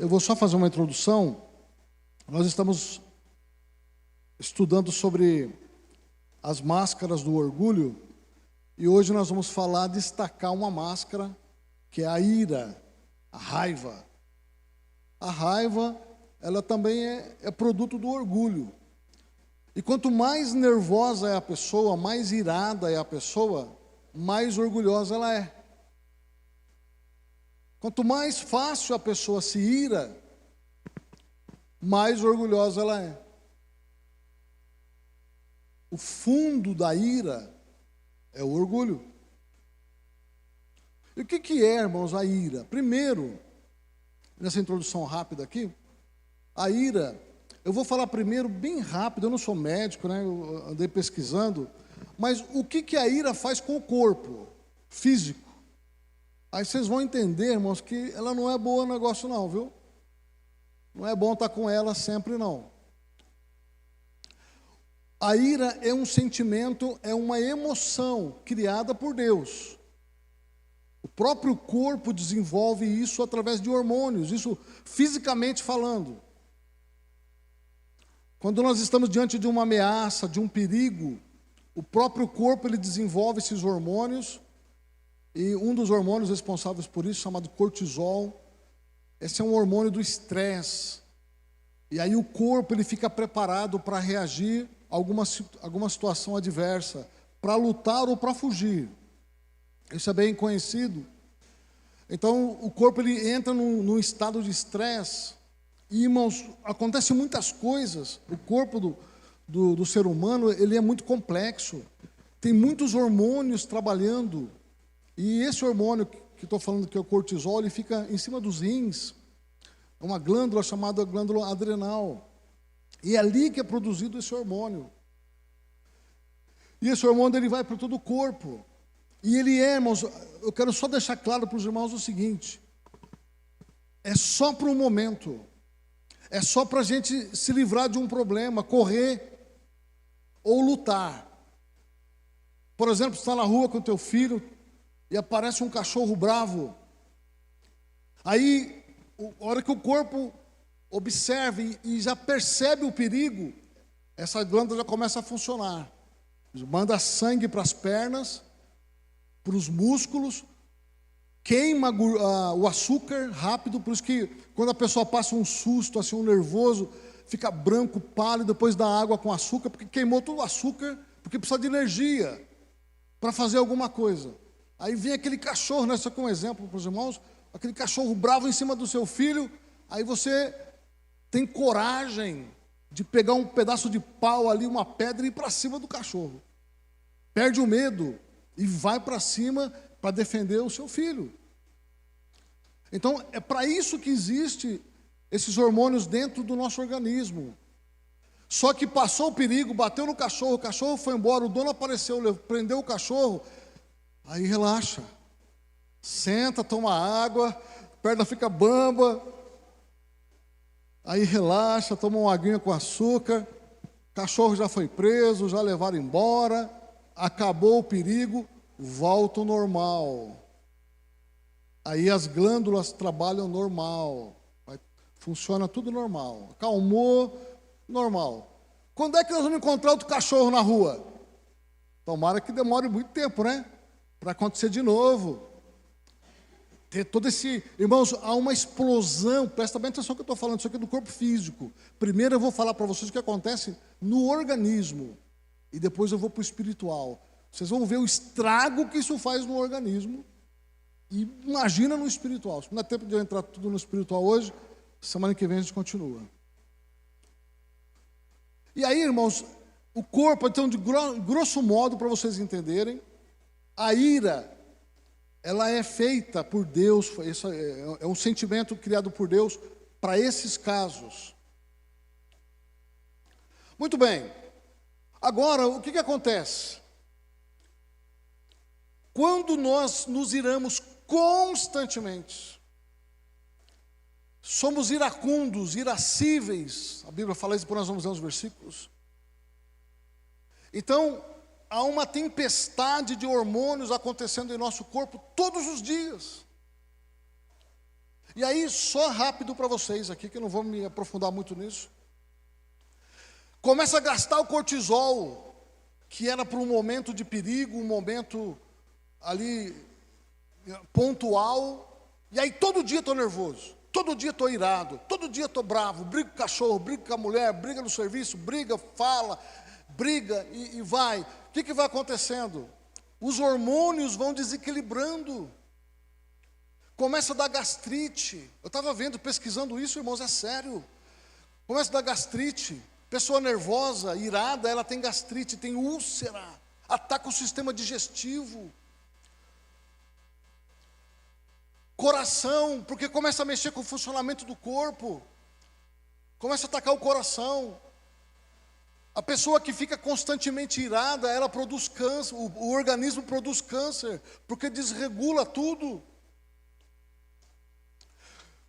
eu vou só fazer uma introdução. Nós estamos estudando sobre as máscaras do orgulho, e hoje nós vamos destacar uma máscara, que é a ira, a raiva. A raiva, ela também é produto do orgulho. E quanto mais nervosa é a pessoa, mais irada é a pessoa, mais orgulhosa ela é. Quanto mais fácil a pessoa se ira, mais orgulhosa ela é. O fundo da ira é o orgulho. E o que é, irmãos, a ira? Primeiro, nessa introdução rápida aqui, a ira, eu vou falar primeiro bem rápido, eu não sou médico, né? Eu andei pesquisando, mas o que a ira faz com o corpo físico? Aí vocês vão entender, irmãos, que ela não é boa no negócio não, viu? Não é bom estar com ela sempre não. A ira é um sentimento, é uma emoção criada por Deus. O próprio corpo desenvolve isso através de hormônios, isso fisicamente falando. Quando nós estamos diante de uma ameaça, de um perigo, o próprio corpo ele desenvolve esses hormônios, e um dos hormônios responsáveis por isso, chamado cortisol, esse é um hormônio do estresse. E aí o corpo ele fica preparado para reagir a alguma situação adversa, para lutar ou para fugir. Isso é bem conhecido. Então o corpo ele entra num estado de estresse. E, irmãos, acontecem muitas coisas. O corpo do ser humano ele é muito complexo. Tem muitos hormônios trabalhando. E esse hormônio que estou falando, que é o cortisol, ele fica em cima dos rins. É uma glândula chamada glândula adrenal. E é ali que é produzido esse hormônio. E esse hormônio ele vai para todo o corpo. E ele é, irmãos, eu quero só deixar claro para os irmãos o seguinte: é só para um momento. É só para a gente se livrar de um problema, correr ou lutar. Por exemplo, você está na rua com o teu filho e aparece um cachorro bravo. Aí, a hora que o corpo observa e já percebe o perigo, essa glândula já começa a funcionar. Manda sangue para as pernas, para os músculos, queima o açúcar rápido, por isso que quando a pessoa passa um susto, assim, um nervoso, fica branco, pálido, depois dá água com açúcar, porque queimou todo o açúcar, porque precisa de energia para fazer alguma coisa. Aí vem aquele cachorro, né, só que um exemplo para os irmãos, aquele cachorro bravo em cima do seu filho, aí você tem coragem de pegar um pedaço de pau ali, uma pedra e ir para cima do cachorro. Perde o medo e vai para cima para defender o seu filho. Então, é para isso que existe esses hormônios dentro do nosso organismo. Só que passou o perigo, bateu no cachorro, o cachorro foi embora, o dono apareceu, prendeu o cachorro, aí relaxa. Senta, toma água, a perna fica bamba, aí relaxa, toma uma aguinha com açúcar, o cachorro já foi preso, já levaram embora, acabou o perigo, volta ao normal. Aí as glândulas trabalham normal, funciona tudo normal. Acalmou, normal. Quando é que nós vamos encontrar outro cachorro na rua? Tomara que demore muito tempo, né? Para acontecer de novo. Ter todo esse... Irmãos, há uma explosão, presta bem atenção que eu estou falando, isso aqui é do corpo físico. Primeiro eu vou falar para vocês o que acontece no organismo, e depois eu vou para o espiritual. Vocês vão ver o estrago que isso faz no organismo, e imagina no espiritual. Não dá tempo de eu entrar tudo no espiritual hoje, semana que vem a gente continua. E aí, irmãos, o corpo, então, de grosso modo, para vocês entenderem, a ira, ela é feita por Deus, é um sentimento criado por Deus para esses casos. Muito bem. Agora, o que acontece? Quando nós nos iramos constantemente, somos iracundos, irascíveis, a Bíblia fala isso, depois nós vamos ler os versículos. Então, há uma tempestade de hormônios acontecendo em nosso corpo todos os dias. E aí, só rápido para vocês aqui, que eu não vou me aprofundar muito nisso. Começa a gastar o cortisol, que era para um momento de perigo, um momento ali pontual. E aí todo dia estou nervoso, todo dia estou irado, todo dia estou bravo, brigo com o cachorro, brigo com a mulher, briga no serviço, briga, fala, briga e vai. O que vai acontecendo? Os hormônios vão desequilibrando. Começa a dar gastrite. Eu estava vendo, pesquisando isso, irmãos, é sério. Começa a dar gastrite. Pessoa nervosa, irada, ela tem gastrite, tem úlcera, ataca o sistema digestivo. Coração, porque começa a mexer com o funcionamento do corpo. Começa a atacar o coração. A pessoa que fica constantemente irada, ela produz câncer, o organismo produz câncer, porque desregula tudo.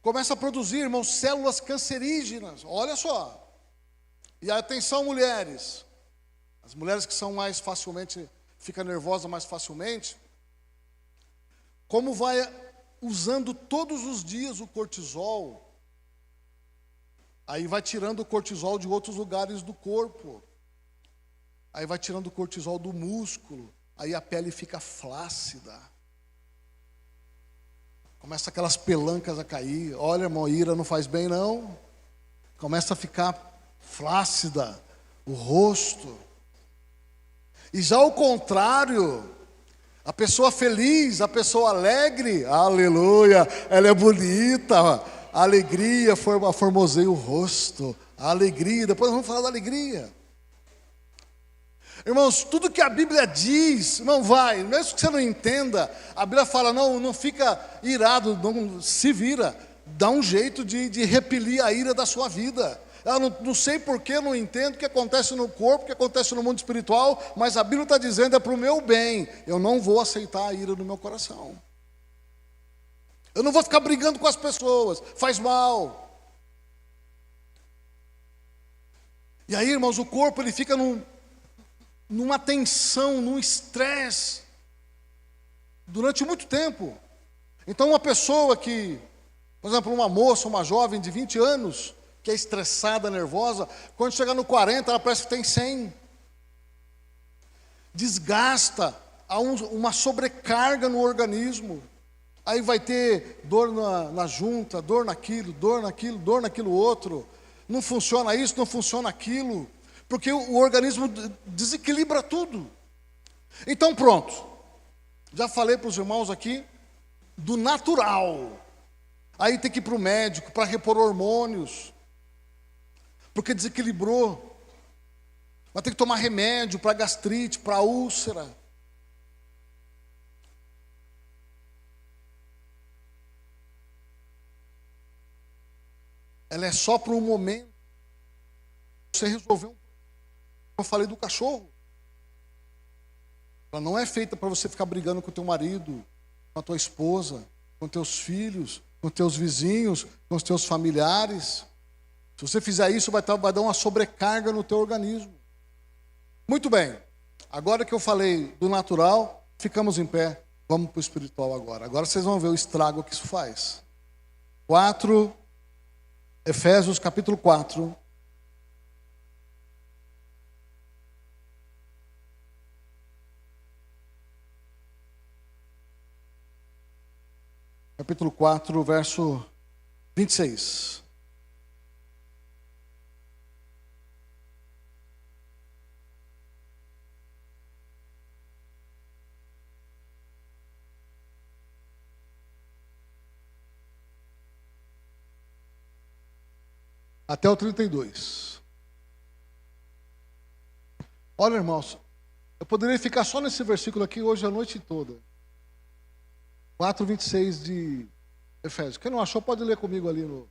Começa a produzir, irmãos, células cancerígenas. Olha só. E atenção, mulheres. As mulheres que são mais facilmente, ficam nervosas mais facilmente. Como vai usando todos os dias o cortisol, aí vai tirando o cortisol de outros lugares do corpo. Aí vai tirando o cortisol do músculo. Aí a pele fica flácida. Começa aquelas pelancas a cair. Olha, irmão, ira não faz bem, não. Começa a ficar flácida o rosto. E já o contrário, a pessoa feliz, a pessoa alegre, aleluia, ela é bonita, a alegria formoseia o rosto, a alegria, depois vamos falar da alegria. Irmãos, tudo que a Bíblia diz, não vai, mesmo que você não entenda, a Bíblia fala, não fica irado, não se vira, dá um jeito de repelir a ira da sua vida. Eu não sei porquê, não entendo o que acontece no corpo, o que acontece no mundo espiritual, mas a Bíblia está dizendo, é para o meu bem, eu não vou aceitar a ira no meu coração. Eu não vou ficar brigando com as pessoas, faz mal. E aí, irmãos, o corpo ele fica numa tensão, num estresse, durante muito tempo. Então uma pessoa que, por exemplo, uma moça, uma jovem de 20 anos, que é estressada, nervosa, quando chegar no 40, ela parece que tem 100. Desgasta, há uma sobrecarga no organismo. Aí vai ter dor na junta, dor naquilo, dor naquilo outro. Não funciona isso, não funciona aquilo. Porque o organismo desequilibra tudo. Então pronto. Já falei para os irmãos aqui do natural. Aí tem que ir para o médico para repor hormônios. Porque desequilibrou. Vai ter que tomar remédio para gastrite, para úlcera. Ela é só para um momento. Você resolveu. Eu falei do cachorro. Ela não é feita para você ficar brigando com o teu marido, com a tua esposa, com teus filhos, com teus vizinhos, com os teus familiares. Se você fizer isso, vai dar uma sobrecarga no teu organismo. Muito bem. Agora que eu falei do natural, ficamos em pé. Vamos para o espiritual agora. Agora vocês vão ver o estrago que isso faz. 4, Efésios capítulo 4. Capítulo 4, verso 26. Até o 32. Olha, irmãos, eu poderia ficar só nesse versículo aqui hoje a noite toda. 4:26 de Efésios. Quem não achou pode ler comigo ali no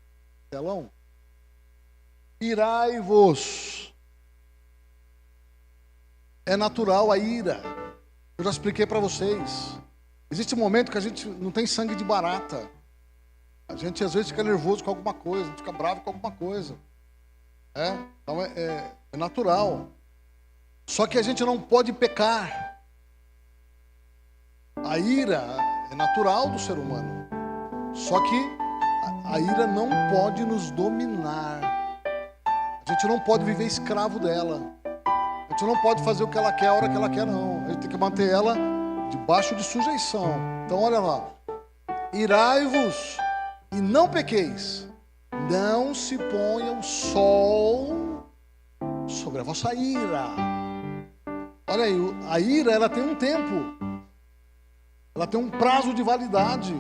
telão. Irai-vos. É natural a ira. Eu já expliquei para vocês. Existe um momento que a gente não tem sangue de barata. A gente às vezes fica nervoso com alguma coisa, a gente fica bravo com alguma coisa. Então é natural. Só que a gente não pode pecar. A ira é natural do ser humano. Só que a ira não pode nos dominar. A gente não pode viver escravo dela. A gente não pode fazer o que ela quer a hora que ela quer, não. A gente tem que manter ela debaixo de sujeição. Então olha lá. Irai-vos e não pequeis. Não se ponha o sol sobre a vossa ira. Olha aí, a ira, ela tem um tempo. Ela tem um prazo de validade.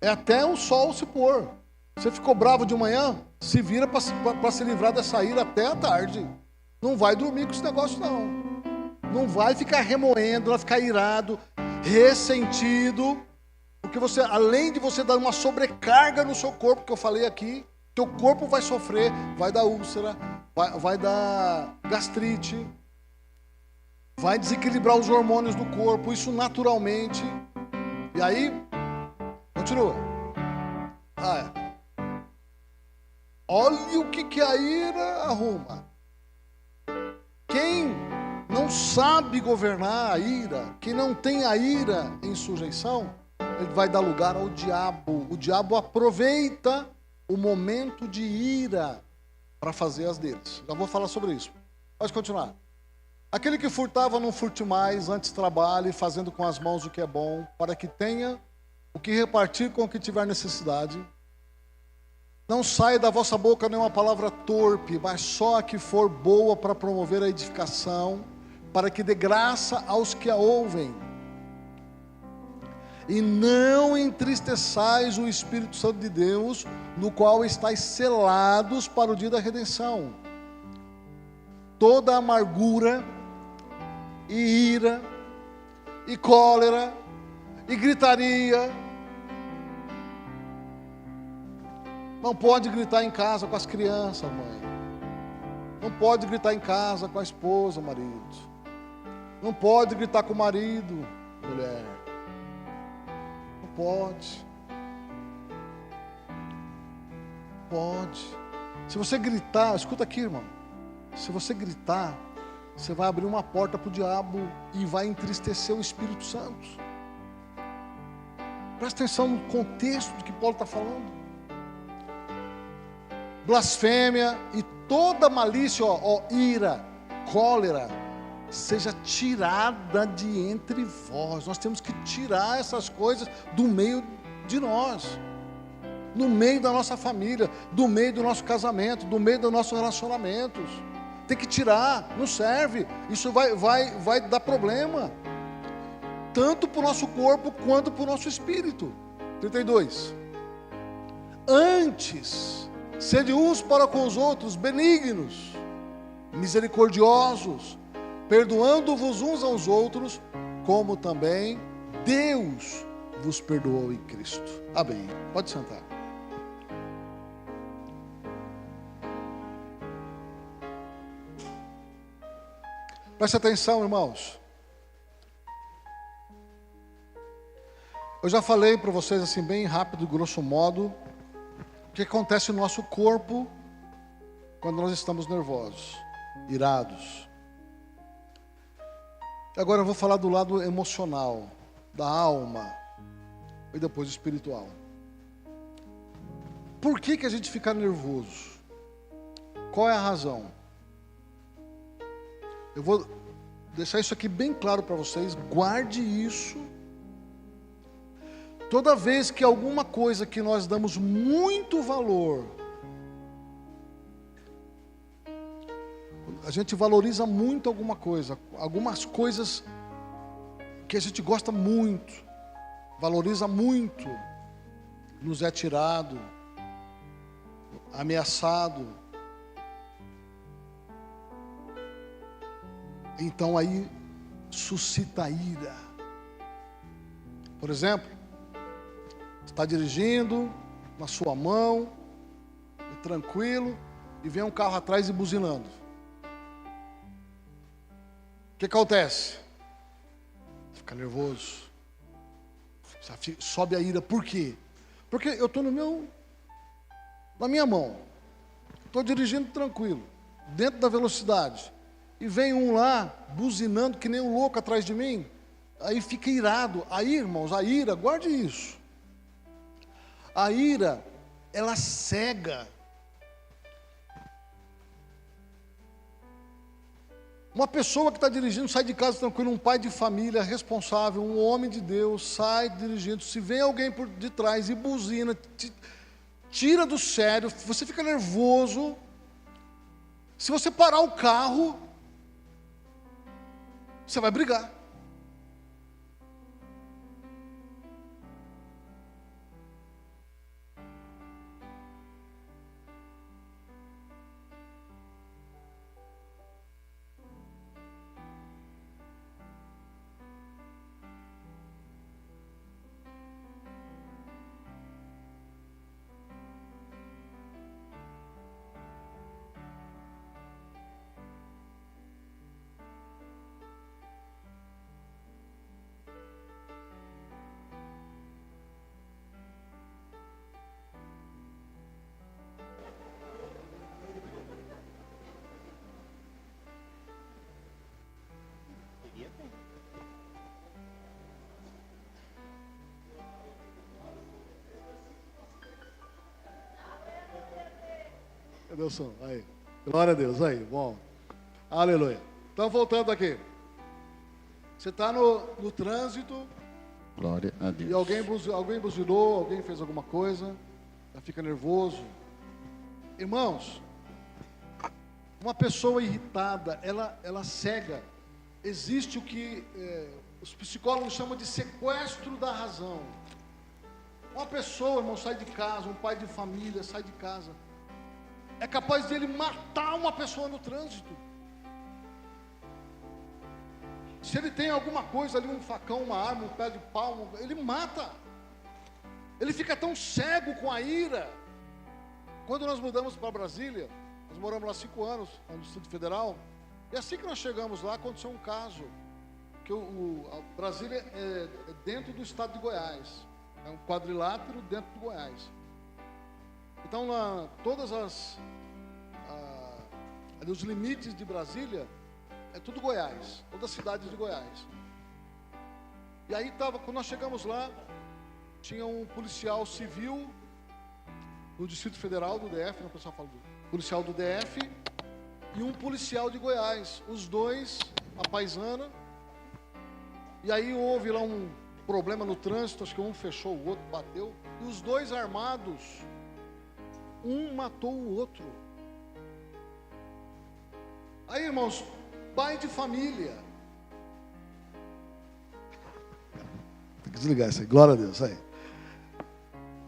É até o sol se pôr. Você ficou bravo de manhã, se vira para se livrar dessa ira até a tarde. Não vai dormir com esse negócio, não. Não vai ficar remoendo, vai ficar irado, ressentido. Porque você, além de você dar uma sobrecarga no seu corpo, que eu falei aqui, teu corpo vai sofrer, vai dar úlcera, vai dar gastrite, vai desequilibrar os hormônios do corpo, isso naturalmente. E aí, continua. Olha o que a ira arruma. Quem não sabe governar a ira, quem não tem a ira em sujeição, ele vai dar lugar ao diabo. O diabo aproveita o momento de ira para fazer as deles. Já vou falar sobre isso. Pode continuar. Aquele que furtava, não furte mais, antes trabalhe, fazendo com as mãos o que é bom, para que tenha o que repartir com o que tiver necessidade. Não saia da vossa boca nenhuma palavra torpe, mas só a que for boa para promover a edificação, para que dê graça aos que a ouvem. E não entristeçais o Espírito Santo de Deus, no qual estáis selados para o dia da redenção. Toda amargura, e ira, e cólera, e gritaria. Não pode gritar em casa com as crianças, mãe. Não pode gritar em casa com a esposa, marido. Não pode gritar com o marido, mulher. Pode. Se você gritar, escuta aqui, irmão. Se você gritar, você vai abrir uma porta para o diabo e vai entristecer o Espírito Santo. Presta atenção no contexto do que Paulo está falando. Blasfêmia e toda malícia, ira, cólera, seja tirada de entre vós. Nós temos que tirar essas coisas do meio de nós, no meio da nossa família, do meio do nosso casamento, do meio dos nossos relacionamentos. Tem que tirar, não serve. Isso vai dar problema, tanto para o nosso corpo quanto para o nosso espírito. 32. Antes, sede uns para com os outros benignos, misericordiosos, perdoando-vos uns aos outros, como também Deus vos perdoou em Cristo. Amém. Pode sentar. Preste atenção, irmãos. Eu já falei para vocês assim bem rápido, grosso modo, o que acontece no nosso corpo quando nós estamos nervosos, irados. Agora eu vou falar do lado emocional, da alma e depois espiritual. Por que a gente fica nervoso? Qual é a razão? Eu vou deixar isso aqui bem claro para vocês, guarde isso. Toda vez que alguma coisa que nós damos muito valor, a gente valoriza muito alguma coisa, algumas coisas que a gente gosta muito, valoriza muito, nos é tirado, ameaçado. Então aí suscita ira. Por exemplo, está dirigindo na sua mão, tranquilo, e vem um carro atrás e buzinando. O que acontece? Fica nervoso. Sobe a ira. Por quê? Porque eu estou na minha mão. Estou dirigindo tranquilo, dentro da velocidade. E vem um lá, buzinando que nem um louco atrás de mim. Aí fica irado. Aí, irmãos, a ira, guarde isso. A ira, ela cega. Uma pessoa que está dirigindo, sai de casa tranquilo, um pai de família responsável, um homem de Deus, sai dirigindo, se vem alguém por de trás e buzina, tira do sério, você fica nervoso. Se você parar o carro, você vai brigar. Cadê o som? Aí. Glória a Deus. Aí, bom. Aleluia. Então, voltando aqui. Você está no trânsito. Glória a Deus. E alguém buzinou, alguém fez alguma coisa. Já fica nervoso. Irmãos, uma pessoa irritada, ela cega. Existe o que os psicólogos chamam de sequestro da razão. Uma pessoa, irmão, sai de casa, um pai de família sai de casa. É capaz de ele matar uma pessoa no trânsito. Se ele tem alguma coisa ali, um facão, uma arma, um pé de pau, ele mata. Ele fica tão cego com a ira. Quando nós mudamos para Brasília, nós moramos lá 5 anos, no Distrito Federal, e assim que nós chegamos lá, aconteceu um caso, que a Brasília é dentro do estado de Goiás, é um quadrilátero dentro de Goiás. Então, todas os limites de Brasília, é tudo Goiás, todas as cidades de Goiás. E aí quando nós chegamos lá, tinha um policial civil do Distrito Federal, do DF, o pessoal fala do policial do DF, e um policial de Goiás, os dois, a paisana. E aí houve lá um problema no trânsito, acho que um fechou o outro, bateu, e os dois armados, um matou o outro. Aí, irmãos, pai de família. Tem que desligar isso aí, glória a Deus. Aí.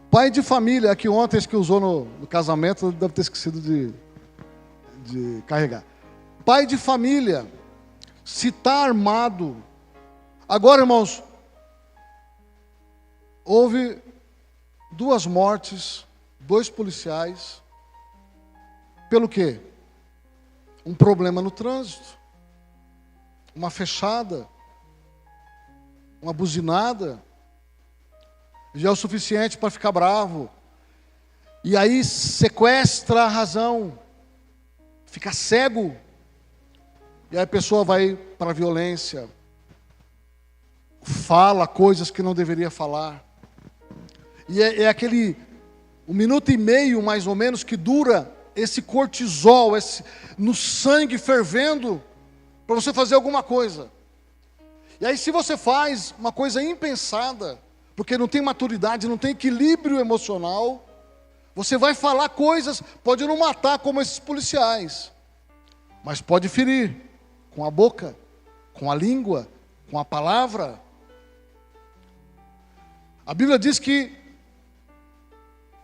Pai de família, aqui ontem, esse que usou no casamento, deve ter esquecido de carregar. Pai de família, se está armado. Agora, irmãos, houve 2 mortes, 2 policiais. Pelo quê? Um problema no trânsito, uma fechada, uma buzinada, já é o suficiente para ficar bravo. E aí sequestra a razão, fica cego, e aí a pessoa vai para a violência, fala coisas que não deveria falar. E é aquele 1 minuto e meio, mais ou menos, que dura esse cortisol, no sangue fervendo, para você fazer alguma coisa. E aí, se você faz uma coisa impensada, porque não tem maturidade, não tem equilíbrio emocional, você vai falar coisas, pode não matar como esses policiais, mas pode ferir com a boca, com a língua, com a palavra. A Bíblia diz que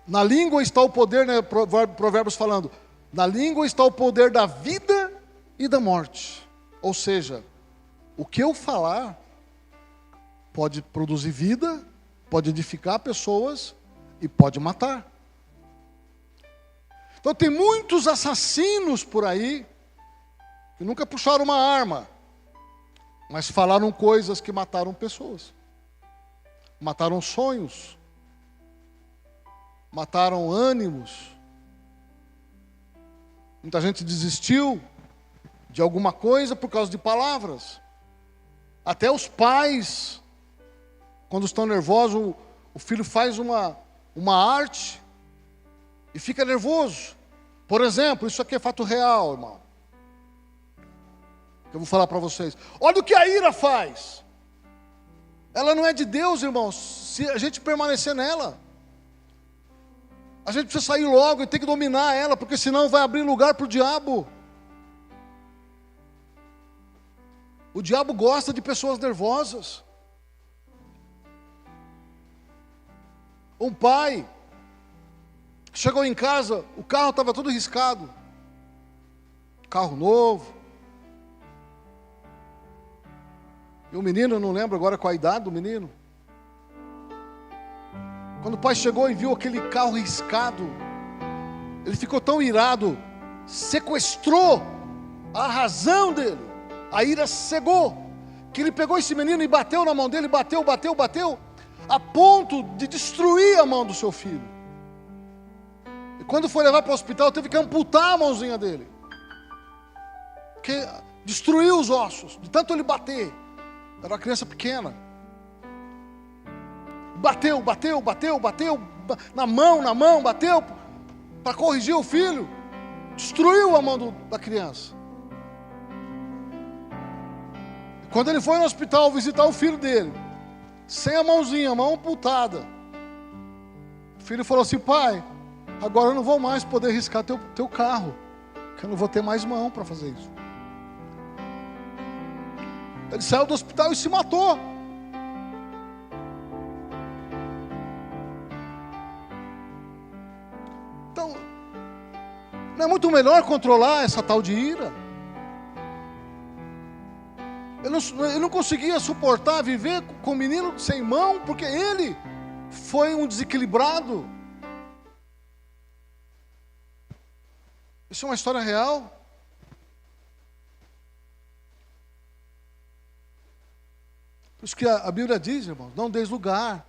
na língua está o poder, né, Provérbios falando, na língua está o poder da vida e da morte. Ou seja, o que eu falar pode produzir vida, pode edificar pessoas e pode matar. Então tem muitos assassinos por aí que nunca puxaram uma arma, mas falaram coisas que mataram pessoas, mataram sonhos, mataram ânimos. Muita gente desistiu de alguma coisa por causa de palavras. Até os pais, quando estão nervosos, o filho faz uma uma arte e fica nervoso. Por exemplo, isso aqui é fato real, irmão. Eu vou falar para vocês. Olha o que a ira faz. Ela não é de Deus, irmãos, se a gente permanecer nela. A gente precisa sair logo e tem que dominar ela, porque senão vai abrir lugar para o diabo. O diabo gosta de pessoas nervosas. Um pai chegou em casa, o carro estava todo riscado. Carro novo. E o menino, eu não lembro agora qual a idade do menino. Quando o pai chegou e viu aquele carro riscado, ele ficou tão irado, sequestrou a razão dele, a ira cegou, que ele pegou esse menino e bateu na mão dele, bateu, a ponto de destruir a mão do seu filho. E quando foi levar para o hospital, teve que amputar a mãozinha dele, porque destruiu os ossos, de tanto ele bater. Era uma criança pequena. Bateu, na mão, bateu para corrigir o filho, destruiu a mão da criança. Quando ele foi no hospital visitar o filho dele, sem a mãozinha, a mão amputada, o filho falou assim: pai, agora eu não vou mais poder riscar teu carro, porque eu não vou ter mais mão para fazer isso. Ele saiu do hospital e se matou. Então, não é muito melhor controlar essa tal de ira? Eu não conseguia suportar viver com o menino sem mão, porque ele foi um desequilibrado. Isso é uma história real. Por isso que a Bíblia diz, irmãos, não deis lugar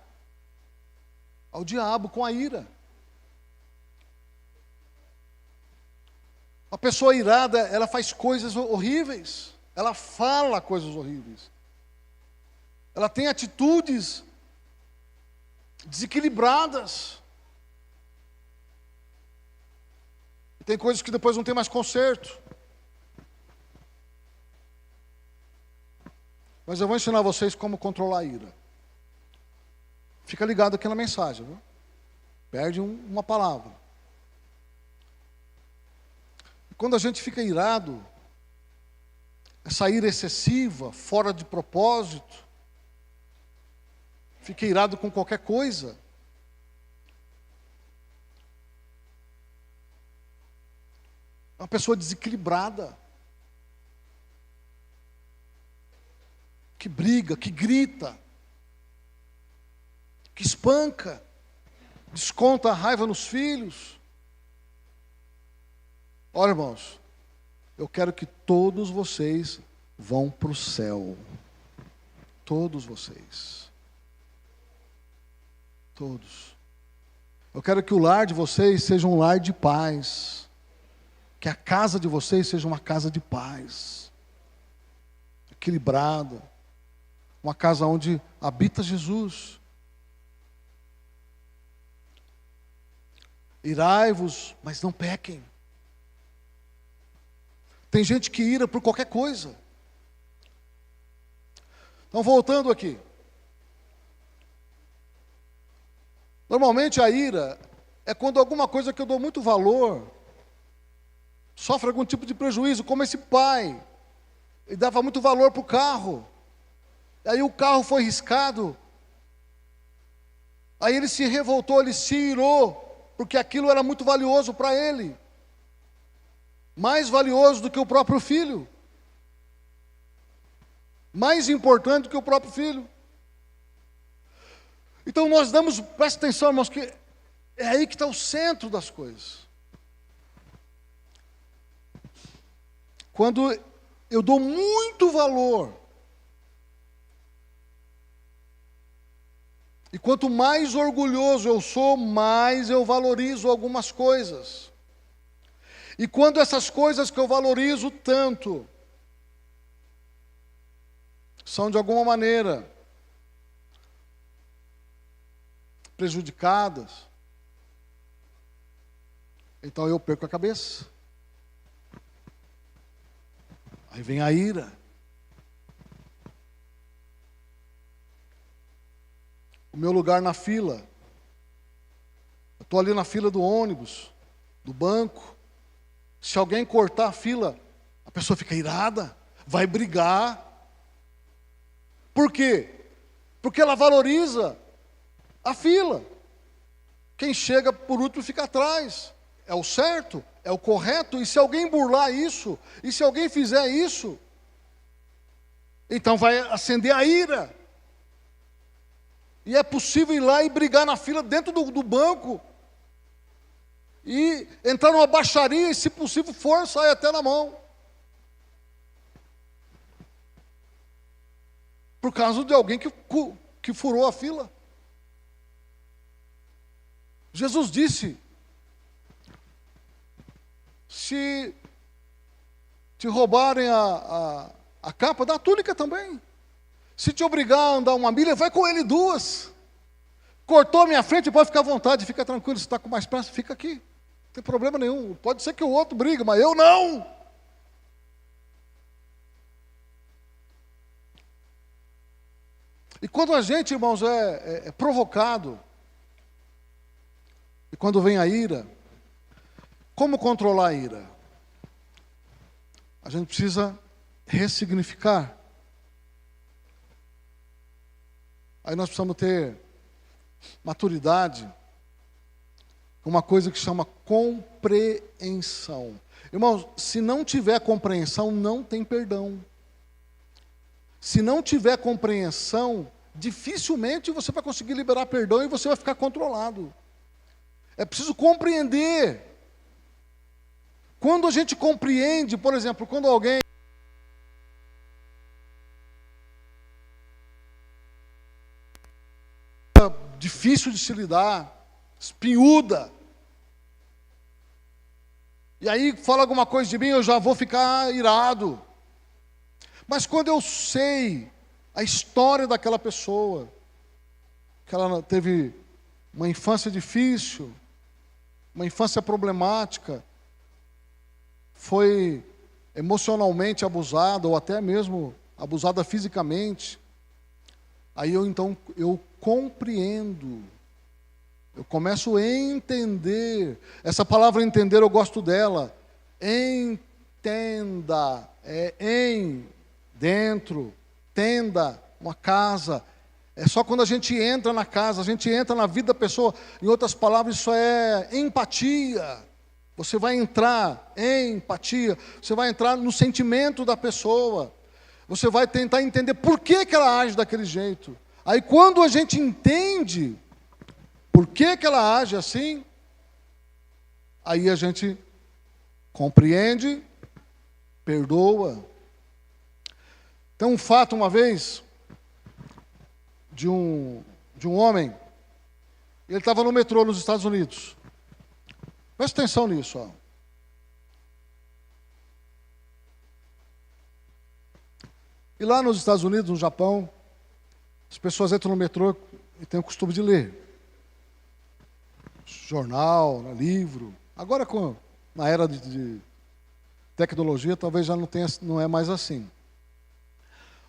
ao diabo com a ira. A pessoa irada, ela faz coisas horríveis. Ela fala coisas horríveis. Ela tem atitudes desequilibradas. E tem coisas que depois não tem mais conserto. Mas eu vou ensinar vocês como controlar a ira. Fica ligado aqui na mensagem, viu? Perde uma palavra. E quando a gente fica irado, essa ira excessiva, fora de propósito, fica irado com qualquer coisa, é uma pessoa desequilibrada, que briga, que grita, que espanca, desconta a raiva nos filhos. Olha, irmãos, eu quero que todos vocês vão para o céu. Todos vocês. Todos. Eu quero que o lar de vocês seja um lar de paz. Que a casa de vocês seja uma casa de paz. Equilibrada. Uma casa onde habita Jesus. Irai-vos, mas não pequem. Tem gente que ira por qualquer coisa. Então, voltando aqui. Normalmente a ira é quando alguma coisa que eu dou muito valor sofre algum tipo de prejuízo, como esse pai. Ele dava muito valor para o carro. Aí o carro foi riscado. Aí ele se revoltou, ele se irou, porque aquilo era muito valioso para ele. Mais valioso do que o próprio filho. Mais importante do que o próprio filho. Então nós damos, presta atenção, irmãos, que é aí que está o centro das coisas. Quando eu dou muito valor, e quanto mais orgulhoso eu sou, mais eu valorizo algumas coisas. E quando essas coisas que eu valorizo tanto são de alguma maneira prejudicadas, Então eu perco a cabeça. Aí vem a ira. O meu lugar na fila. Eu estou ali na fila do ônibus, do banco. Se alguém cortar a fila, a pessoa fica irada, vai brigar. Por quê? Porque ela valoriza a fila. Quem chega por último fica atrás. É o certo, é o correto. E se alguém burlar isso, e se alguém fizer isso, então vai acender a ira. E é possível ir lá e brigar na fila dentro do banco. E entrar numa baixaria e, se possível for, sair até na mão. Por causa de alguém que furou a fila. Jesus disse: se te roubarem a capa, dá a túnica também. Se te obrigar a andar uma milha, vai com ele 2. Cortou a minha frente, pode ficar à vontade, fica tranquilo, se está com mais pressa, fica aqui. Não tem problema nenhum. Pode ser que o outro brigue, mas eu não. E quando a gente, irmãos, é provocado, e quando vem a ira, como controlar a ira? A gente precisa ressignificar. Aí nós precisamos ter maturidade, uma coisa que chama compreensão. Irmãos, se não tiver compreensão, não tem perdão. Se não tiver compreensão, dificilmente você vai conseguir liberar perdão e você vai ficar controlado. É preciso compreender. Quando a gente compreende, por exemplo, quando alguém difícil de se lidar, espinhuda, e aí fala alguma coisa de mim, eu já vou ficar irado. Mas quando eu sei a história daquela pessoa, que ela teve uma infância difícil, uma infância problemática, foi emocionalmente abusada, ou até mesmo abusada fisicamente, aí eu compreendo, eu começo a entender. Essa palavra entender eu gosto dela. Entenda, em, dentro, tenda, uma casa. É só quando a gente entra na casa, a gente entra na vida da pessoa. Em outras palavras, isso é empatia. Você vai entrar em empatia, você vai entrar no sentimento da pessoa. Você vai tentar entender por que ela age daquele jeito. Aí quando a gente entende por que ela age assim, aí a gente compreende, perdoa. Tem um fato uma vez de um homem, ele estava no metrô nos Estados Unidos. Presta atenção nisso, ó. E lá nos Estados Unidos, no Japão, as pessoas entram no metrô e têm o costume de ler jornal, livro. Agora, na era de tecnologia, talvez já não é mais assim.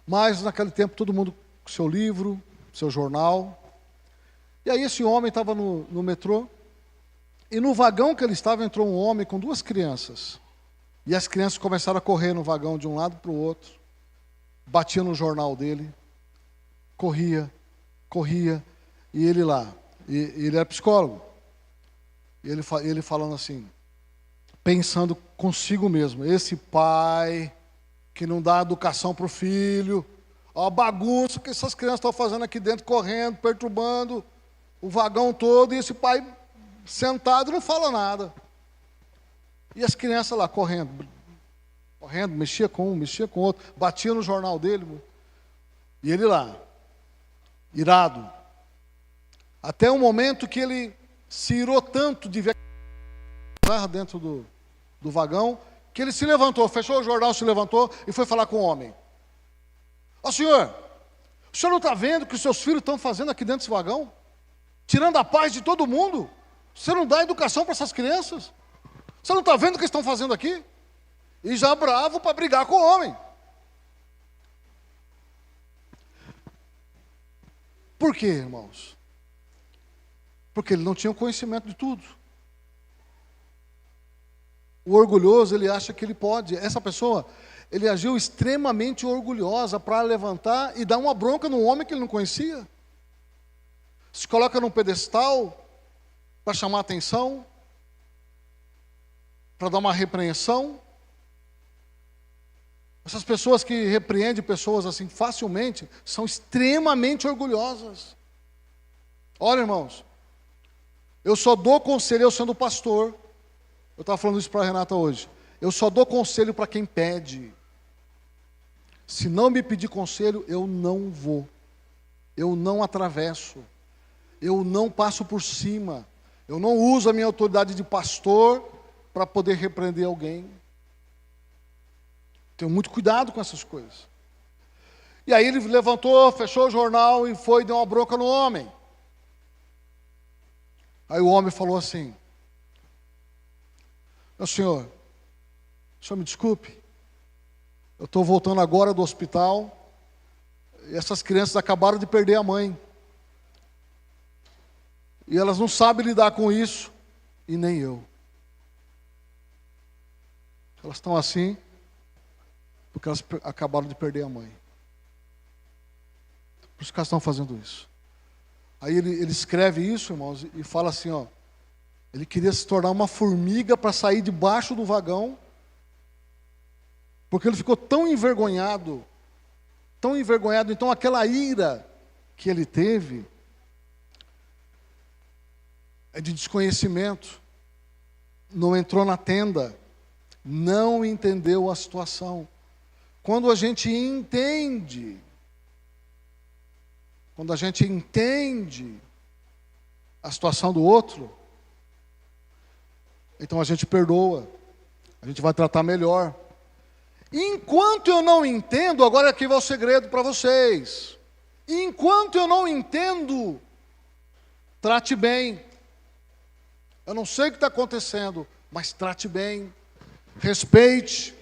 Mas naquele tempo, todo mundo com seu livro, seu jornal. E aí esse homem estava no metrô, e no vagão que ele estava entrou um homem com 2 crianças. E as crianças começaram a correr no vagão de um lado para o outro, batia no jornal dele, corria, e ele lá. E ele era psicólogo. E ele falando assim, pensando consigo mesmo, esse pai que não dá educação para o filho, ó a bagunça que essas crianças estão fazendo aqui dentro, correndo, perturbando o vagão todo, e esse pai sentado não fala nada. E as crianças lá correndo, mexia com um, mexia com o outro, batia no jornal dele, e ele lá, irado. Até o momento que ele se irou tanto de ver dentro do vagão, que ele se levantou, fechou o jornal, se levantou e foi falar com o homem. Ó senhor, o senhor não está vendo o que os seus filhos estão fazendo aqui dentro desse vagão? Tirando a paz de todo mundo? Você não dá educação para essas crianças? Você não está vendo o que estão fazendo aqui? E já bravo para brigar com o homem. Por quê, irmãos? Porque ele não tinha o conhecimento de tudo. O orgulhoso, ele acha que ele pode. Essa pessoa, ele agiu extremamente orgulhosa para levantar e dar uma bronca num homem que ele não conhecia. Se coloca num pedestal para chamar atenção, para dar uma repreensão. Essas pessoas que repreendem pessoas assim facilmente são extremamente orgulhosas. Olha, irmãos, eu só dou conselho eu sendo pastor. Eu estava falando isso para a Renata hoje. Eu só dou conselho para quem pede. Se não me pedir conselho, eu não vou. Eu não atravesso. Eu não passo por cima. Eu não uso a minha autoridade de pastor para poder repreender alguém. Tenho muito cuidado com essas coisas. E aí ele levantou, fechou o jornal e foi e deu uma bronca no homem. Aí o homem falou assim: meu senhor, o senhor me desculpe, eu estou voltando agora do hospital e essas crianças acabaram de perder a mãe. E elas não sabem lidar com isso, e nem eu. Elas estão assim porque elas acabaram de perder a mãe. Por isso que elas estão fazendo isso. Aí ele escreve isso, irmãos, e fala assim, ó. Ele queria se tornar uma formiga para sair debaixo do vagão, porque ele ficou tão envergonhado, então aquela ira que ele teve é de desconhecimento, não entrou na tenda, não entendeu a situação. Quando a gente entende a situação do outro, então a gente perdoa, a gente vai tratar melhor. Enquanto eu não entendo, agora aqui vai o segredo para vocês. Enquanto eu não entendo, trate bem. Eu não sei o que está acontecendo, mas trate bem, respeite.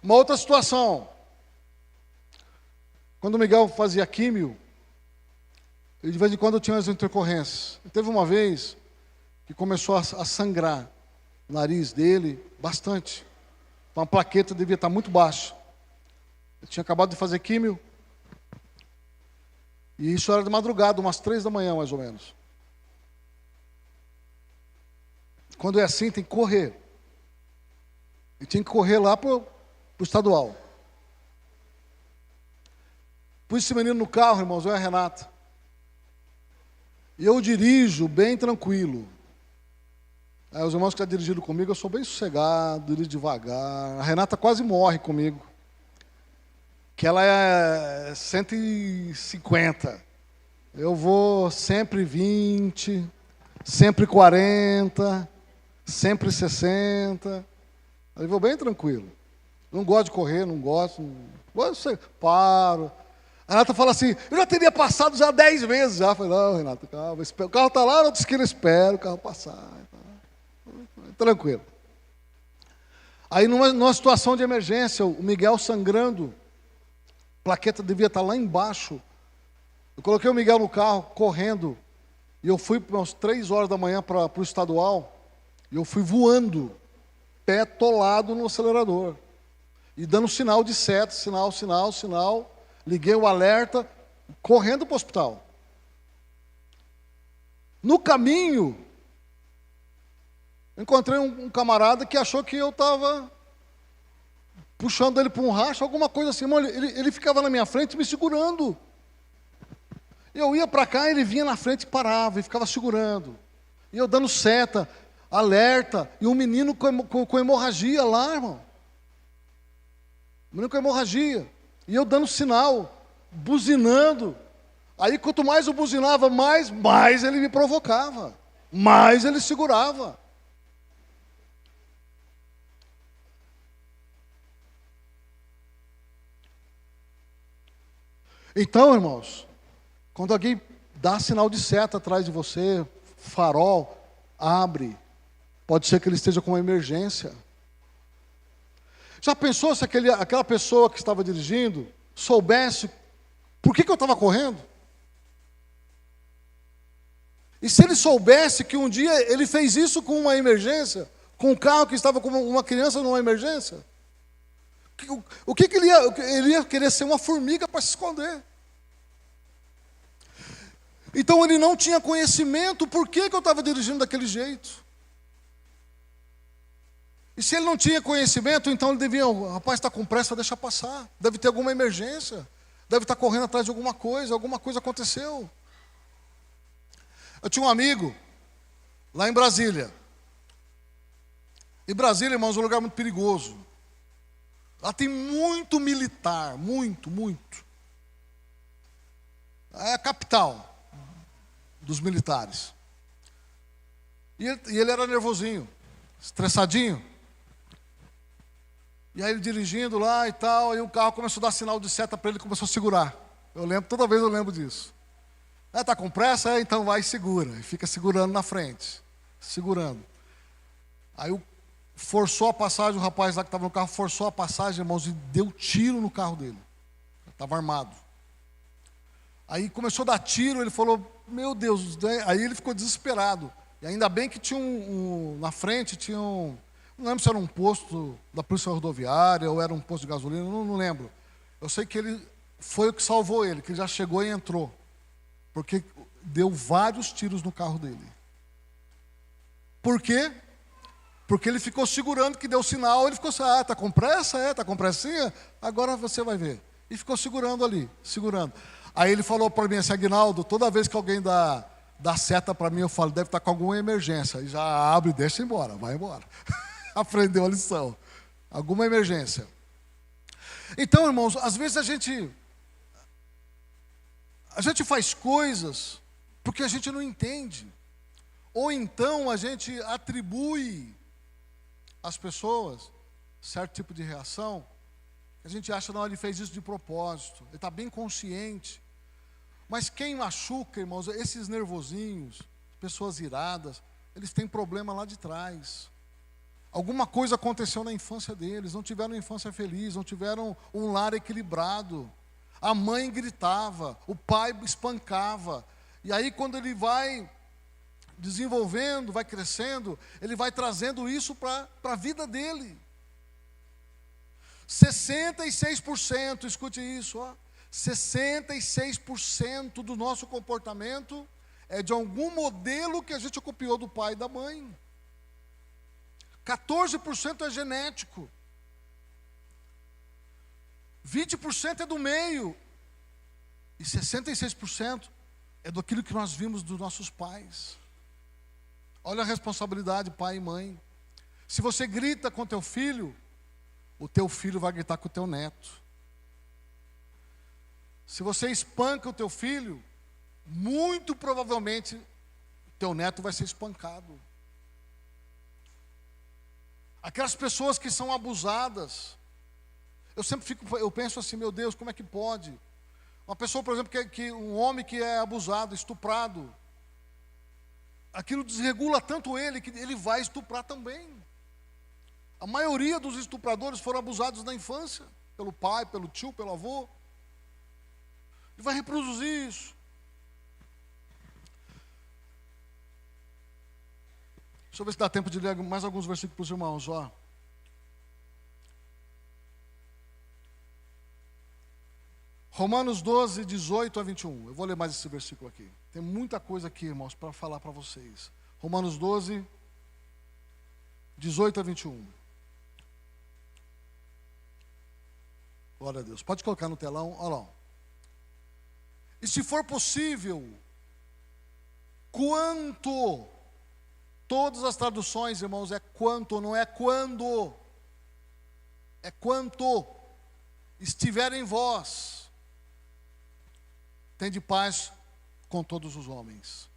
Uma outra situação, quando o Miguel fazia químio, ele de vez em quando tinha as intercorrências. E teve uma vez que começou a sangrar o nariz dele bastante. Então a plaqueta devia estar muito baixa. Ele tinha acabado de fazer químio. E isso era de madrugada, umas 3 da manhã mais ou menos. Quando é assim, tem que correr. E tinha que correr lá para o estadual. Pus esse menino no carro, irmãos, eu e a Renata. E eu dirijo bem tranquilo. Aí, os irmãos que já dirigiram comigo, eu sou bem sossegado, dirijo devagar. A Renata quase morre comigo. Que ela é 150. Eu vou sempre 20, sempre 40, sempre 60. Eu vou bem tranquilo. Não gosto de correr, não gosto. Paro. A Renata fala assim, eu já teria passado já 10 vezes. Já. Eu falei, não, Renata, calma. O carro está lá na outra esquina, espera o carro passar. Tranquilo. Aí numa situação de emergência, o Miguel sangrando, a plaqueta devia estar lá embaixo. Eu coloquei o Miguel no carro, correndo, e eu fui umas 3 horas da manhã para o estadual, e eu fui voando, pé atolado no acelerador, e dando sinal de seta, sinal, liguei o alerta, correndo para o hospital. No caminho, encontrei um camarada que achou que eu estava puxando ele para um racho, alguma coisa assim. Ele ficava na minha frente me segurando. Eu ia para cá, ele vinha na frente e parava, e ficava segurando. E eu dando seta, alerta, e um menino com hemorragia lá, irmão. Menino com hemorragia. E eu dando sinal, buzinando. Aí quanto mais eu buzinava, mais ele me provocava. Mais ele segurava. Então, irmãos, quando alguém dá sinal de seta atrás de você, farol, abre. Pode ser que ele esteja com uma emergência. Já pensou se aquela pessoa que estava dirigindo soubesse por que eu estava correndo? E se ele soubesse que um dia ele fez isso com uma emergência, com um carro que estava com uma criança numa emergência? O que ele ia querer ser uma formiga para se esconder? Então ele não tinha conhecimento por que eu estava dirigindo daquele jeito. E se ele não tinha conhecimento, então ele devia, o rapaz está com pressa, deixa passar. Deve ter alguma emergência, deve estar correndo atrás de alguma coisa aconteceu. Eu tinha um amigo lá em Brasília. E Brasília, irmãos, é um lugar muito perigoso. Lá tem muito militar, muito. É a capital dos militares. E ele era nervosinho, estressadinho. E aí ele dirigindo lá e tal, e o carro começou a dar sinal de seta para ele, começou a segurar. Toda vez eu lembro disso. Está com pressa? Então vai e segura. E fica segurando na frente. Segurando. Aí forçou a passagem, o rapaz lá que estava no carro forçou a passagem, irmãos, e deu tiro no carro dele. Estava armado. Aí começou a dar tiro, ele falou, meu Deus, aí ele ficou desesperado. E ainda bem que tinha na frente tinha não lembro se era um posto da Polícia Rodoviária ou era um posto de gasolina, não lembro. Eu sei que ele foi o que salvou ele, que ele já chegou e entrou. Porque deu vários tiros no carro dele. Por quê? Porque ele ficou segurando, que deu sinal, ele ficou assim, está com pressa? Está com pressinha? Agora você vai ver. E ficou segurando ali, segurando. Aí ele falou para mim assim, Aguinaldo, toda vez que alguém dá seta para mim, eu falo, deve estar com alguma emergência. E já abre e deixa embora, vai embora. Aprendeu a lição. Alguma emergência. Então, irmãos, às vezes a gente faz coisas porque a gente não entende. Ou então a gente atribui às pessoas certo tipo de reação. A gente acha, não, ele fez isso de propósito. Ele está bem consciente. Mas quem machuca, irmãos, esses nervosinhos, pessoas iradas, eles têm problema lá de trás. Alguma coisa aconteceu na infância deles, não tiveram uma infância feliz, não tiveram um lar equilibrado. A mãe gritava, o pai espancava. E aí quando ele vai desenvolvendo, vai crescendo, ele vai trazendo isso para a vida dele. 66%, escute isso, 66% do nosso comportamento é de algum modelo que a gente copiou do pai e da mãe. 14% é genético. 20% é do meio. E 66% é daquilo que nós vimos dos nossos pais. Olha a responsabilidade, pai e mãe. Se você grita com teu filho, o teu filho vai gritar com o teu neto. Se você espanca o teu filho, muito provavelmente o teu neto vai ser espancado. Aquelas pessoas que são abusadas, eu penso assim, meu Deus, como é que pode? Uma pessoa, por exemplo, um homem que é abusado, estuprado, aquilo desregula tanto ele, que ele vai estuprar também. A maioria dos estupradores foram abusados na infância, pelo pai, pelo tio, pelo avô. Ele vai reproduzir isso. Deixa eu ver se dá tempo de ler mais alguns versículos para os irmãos, ó. Romanos 12, 18 a 21. Eu vou ler mais esse versículo aqui. Tem muita coisa aqui, irmãos, para falar para vocês. Romanos 12, 18 a 21. Glória a Deus. Pode colocar no telão, olha lá. E se for possível, quanto... Todas as traduções, irmãos, é quanto, não é quando. É quanto estiver em vós, tende paz com todos os homens.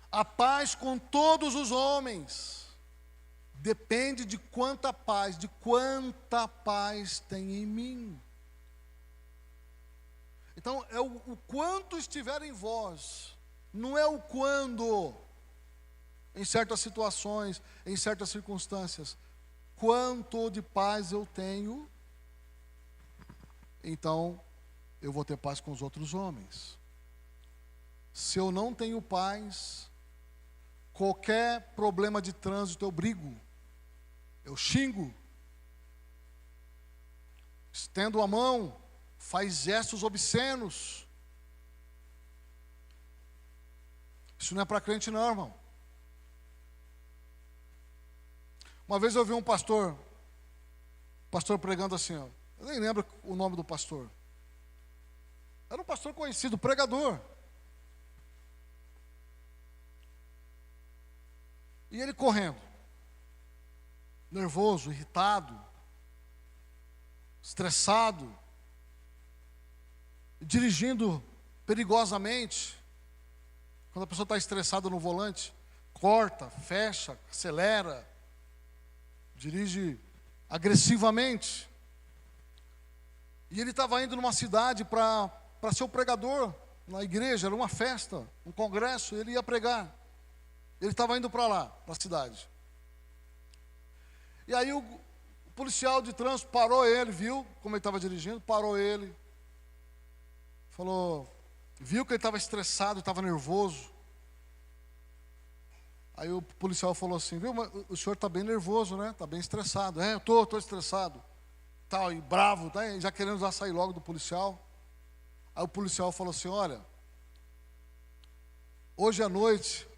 A paz com todos os homens depende de quanta paz tem em mim. Então, é o quanto estiver em vós, não é o quando. em certas situações, em certas circunstâncias. Quanto de paz eu tenho, então eu vou ter paz com os outros homens. Se eu não tenho paz, qualquer problema de trânsito eu brigo, eu xingo, estendo a mão, faz gestos obscenos. Isso não é para crente não, irmão. Uma vez eu vi um pastor pregando assim, ó, eu nem lembro o nome do pastor. Era um pastor conhecido, pregador. E ele correndo, nervoso, irritado, estressado, dirigindo perigosamente. Quando a pessoa está estressada no volante, corta, fecha, acelera, dirige agressivamente. E ele estava indo numa cidade para ser o pregador na igreja, era uma festa, um congresso, ele ia pregar. Ele estava indo para lá, para a cidade. E aí o policial de trânsito parou ele, viu como ele estava dirigindo, parou ele. Falou, viu que ele estava estressado, estava nervoso. Aí o policial falou assim, viu, mas o senhor está bem nervoso, né? Está bem estressado. Eu estou estressado. Tal, e bravo, tá? Já querendo já sair logo do policial. Aí o policial falou assim, olha, hoje à noite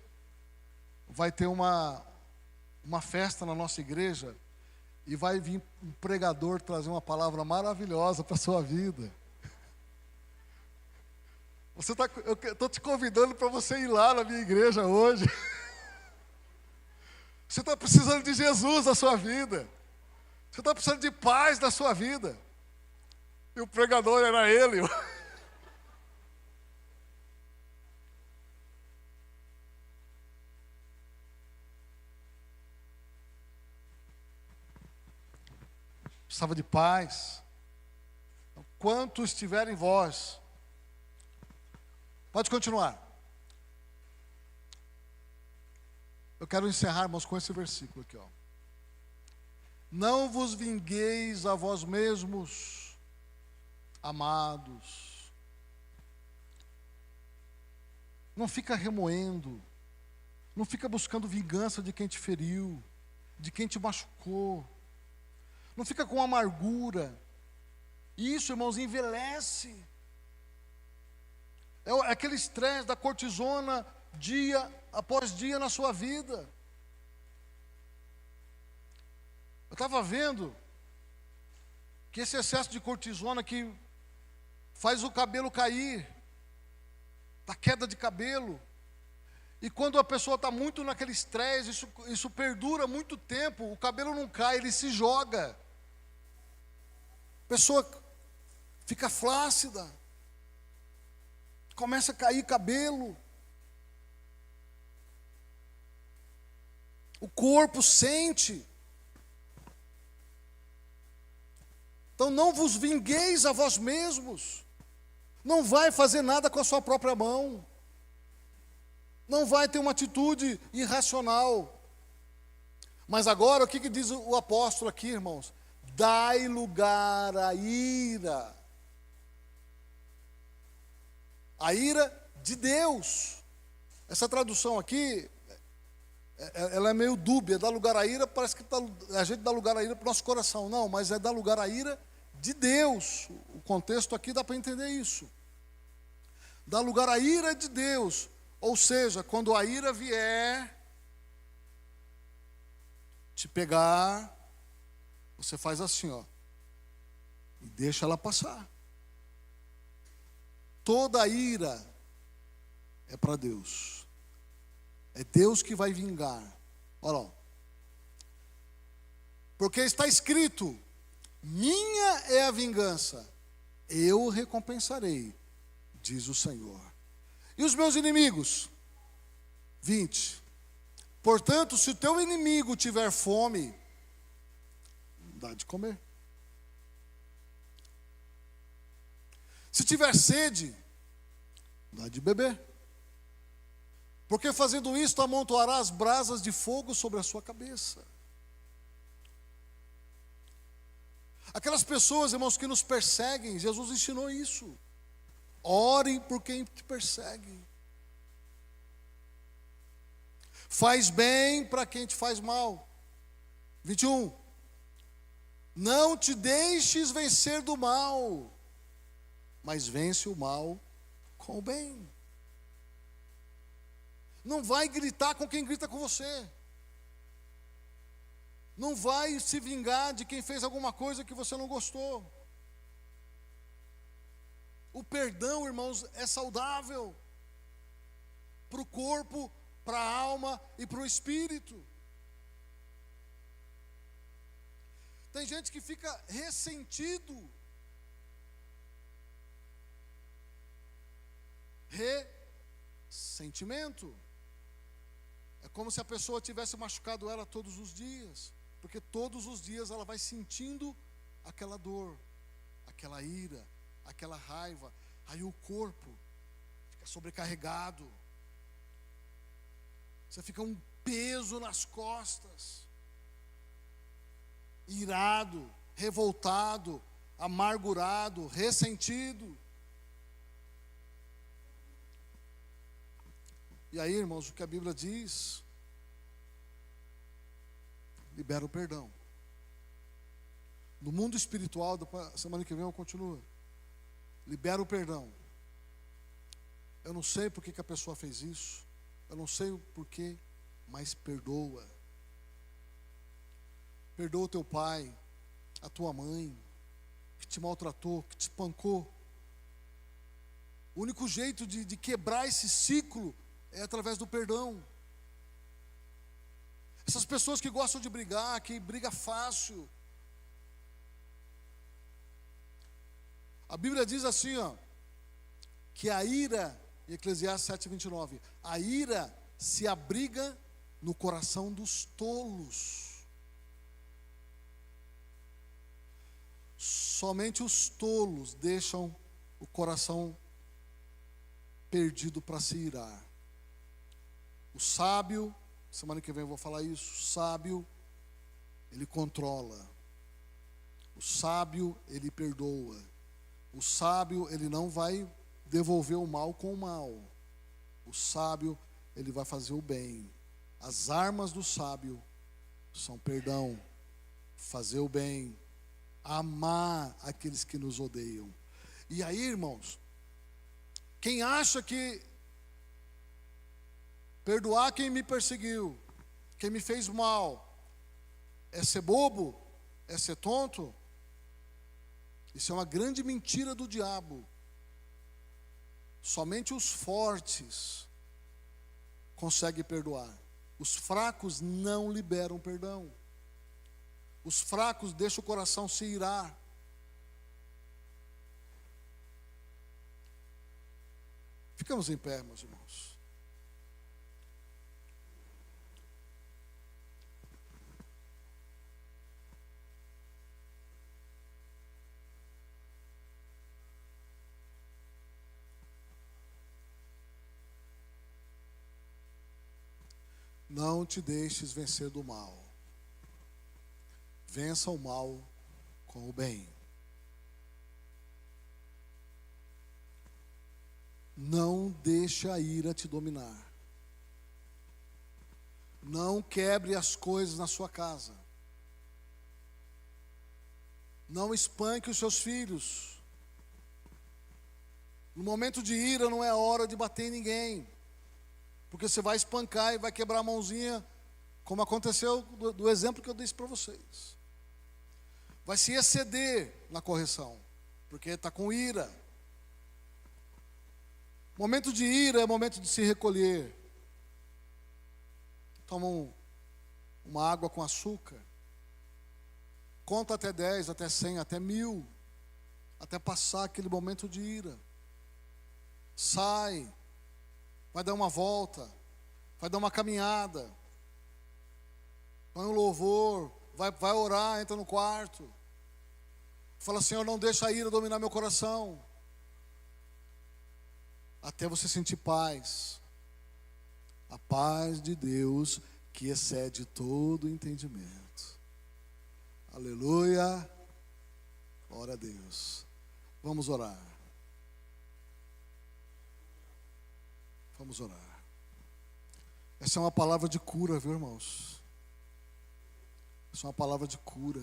vai ter uma festa na nossa igreja e vai vir um pregador trazer uma palavra maravilhosa para a sua vida. Eu estou te convidando para você ir lá na minha igreja hoje. Você está precisando de Jesus na sua vida. Você está precisando de paz na sua vida. E o pregador era ele. Precisava de paz. Quanto estiver em vós. Pode continuar. Eu quero encerrar, irmãos, com esse versículo aqui, ó. Não vos vingueis a vós mesmos, amados. Não fica remoendo. Não fica buscando vingança de quem te feriu, de quem te machucou. Não fica com amargura. Isso, irmãos, envelhece. É aquele estresse da cortisona dia após dia na sua vida. Eu estava vendo que esse excesso de cortisona que faz o cabelo cair, da queda de cabelo. E quando a pessoa está muito naquele estresse, isso perdura muito tempo, o cabelo não cai, ele se joga. A pessoa fica flácida, começa a cair cabelo. O corpo sente. Então não vos vingueis a vós mesmos. Não vai fazer nada com a sua própria mão. Não vai ter uma atitude irracional. Mas agora, o que diz o apóstolo aqui, irmãos? Dai lugar à ira. A ira de Deus. Essa tradução aqui, ela é meio dúbia. Dá lugar à ira, parece que a gente dá lugar à ira para o nosso coração. Não, mas é dar lugar à ira de Deus. O contexto aqui dá para entender isso. Dá lugar à ira de Deus. Ou seja, quando a ira vier te pegar, você faz assim, ó, e deixa ela passar. Toda a ira é para Deus. É Deus que vai vingar. Olha lá. Porque está escrito, minha é a vingança, eu recompensarei, diz o Senhor. E os meus inimigos? 20. Portanto, se o teu inimigo tiver fome, dá de comer. Se tiver sede, dá de beber. porque fazendo isto amontoará as brasas de fogo sobre a sua cabeça. Aquelas pessoas, irmãos, que nos perseguem, Jesus ensinou isso. Ore por quem te persegue. Faz bem para quem te faz mal. 21. Não te deixes vencer do mal, mas vence o mal com o bem. Não vai gritar com quem grita com você. Não vai se vingar de quem fez alguma coisa que você não gostou. O perdão, irmãos, é saudável para o corpo, para a alma e para o espírito. Tem gente que fica ressentido. Ressentimento. É como se a pessoa tivesse machucado ela todos os dias. Porque todos os dias ela vai sentindo aquela dor, aquela ira, aquela raiva. Aí o corpo fica sobrecarregado. Você fica um peso nas costas. Irado, revoltado, amargurado, ressentido. E aí, irmãos, o que a Bíblia diz, libera o perdão. No mundo espiritual, semana que vem eu continuo. Libera o perdão. Eu não sei por que a pessoa fez isso. Eu não sei o porquê, mas perdoa. Perdoa o teu pai, a tua mãe, que te maltratou, que te espancou. O único jeito de quebrar esse ciclo é através do perdão. Essas pessoas que gostam de brigar, que briga fácil. A Bíblia diz assim, ó, que a ira, em Eclesiastes 7:29, a ira se abriga no coração dos tolos. Somente os tolos deixam o coração perdido para se irar. O sábio, semana que vem eu vou falar isso, o sábio, ele controla. O sábio, ele perdoa. O sábio, ele não vai devolver o mal com o mal. O sábio, ele vai fazer o bem. As armas do sábio são perdão, fazer o bem, amar aqueles que nos odeiam. E aí, irmãos, quem acha que perdoar quem me perseguiu, quem me fez mal, é ser bobo, é ser tonto, isso é uma grande mentira do diabo. Somente os fortes conseguem perdoar. Os fracos não liberam perdão. Os fracos deixam o coração se irar. Ficamos em pé, meus irmãos. Não te deixes vencer do mal. Vença o mal com o bem. Não deixe a ira te dominar. Não quebre as coisas na sua casa. Não espanque os seus filhos. No momento de ira não é hora de bater em ninguém. Porque você vai espancar e vai quebrar a mãozinha, como aconteceu do exemplo que eu disse para vocês. Vai se exceder na correção, porque está com ira. Momento de ira é momento de se recolher. Toma uma água com açúcar. Conta até 10, até 100, até 1000. Até passar aquele momento de ira. Sai. Vai dar uma volta, vai dar uma caminhada, põe um louvor, vai orar, entra no quarto. Fala, Senhor, não deixa a ira dominar meu coração. Até você sentir paz, A paz de Deus que excede todo entendimento. Aleluia. Glória a Deus. Vamos orar. Vamos orar. Essa é uma palavra de cura, viu, irmãos? Essa é uma palavra de cura.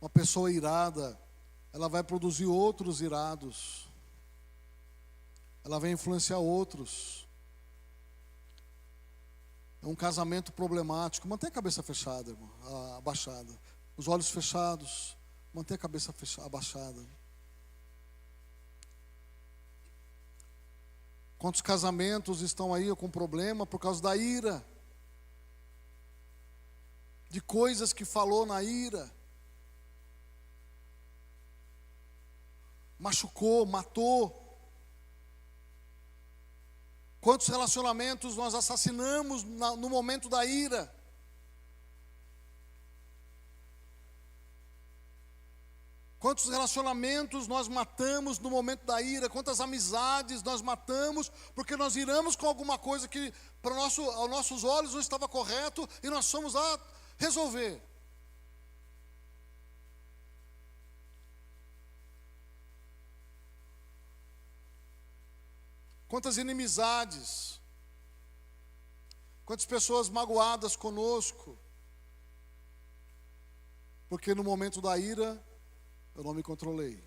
Uma pessoa irada, ela vai produzir outros irados. Ela vai influenciar outros. É um casamento problemático. Mantenha a cabeça fechada, irmão, abaixada. Os olhos fechados. Mantenha a cabeça abaixada. Quantos casamentos estão aí com problema por causa da ira? De coisas que falou na ira. Machucou, matou. Quantos relacionamentos nós assassinamos no momento da ira? Quantos relacionamentos nós matamos no momento da ira? Quantas amizades nós matamos porque nós iramos com alguma coisa que aos nossos olhos não estava correto e nós fomos lá resolver. Quantas inimizades, quantas pessoas magoadas conosco, porque no momento da ira eu não me controlei.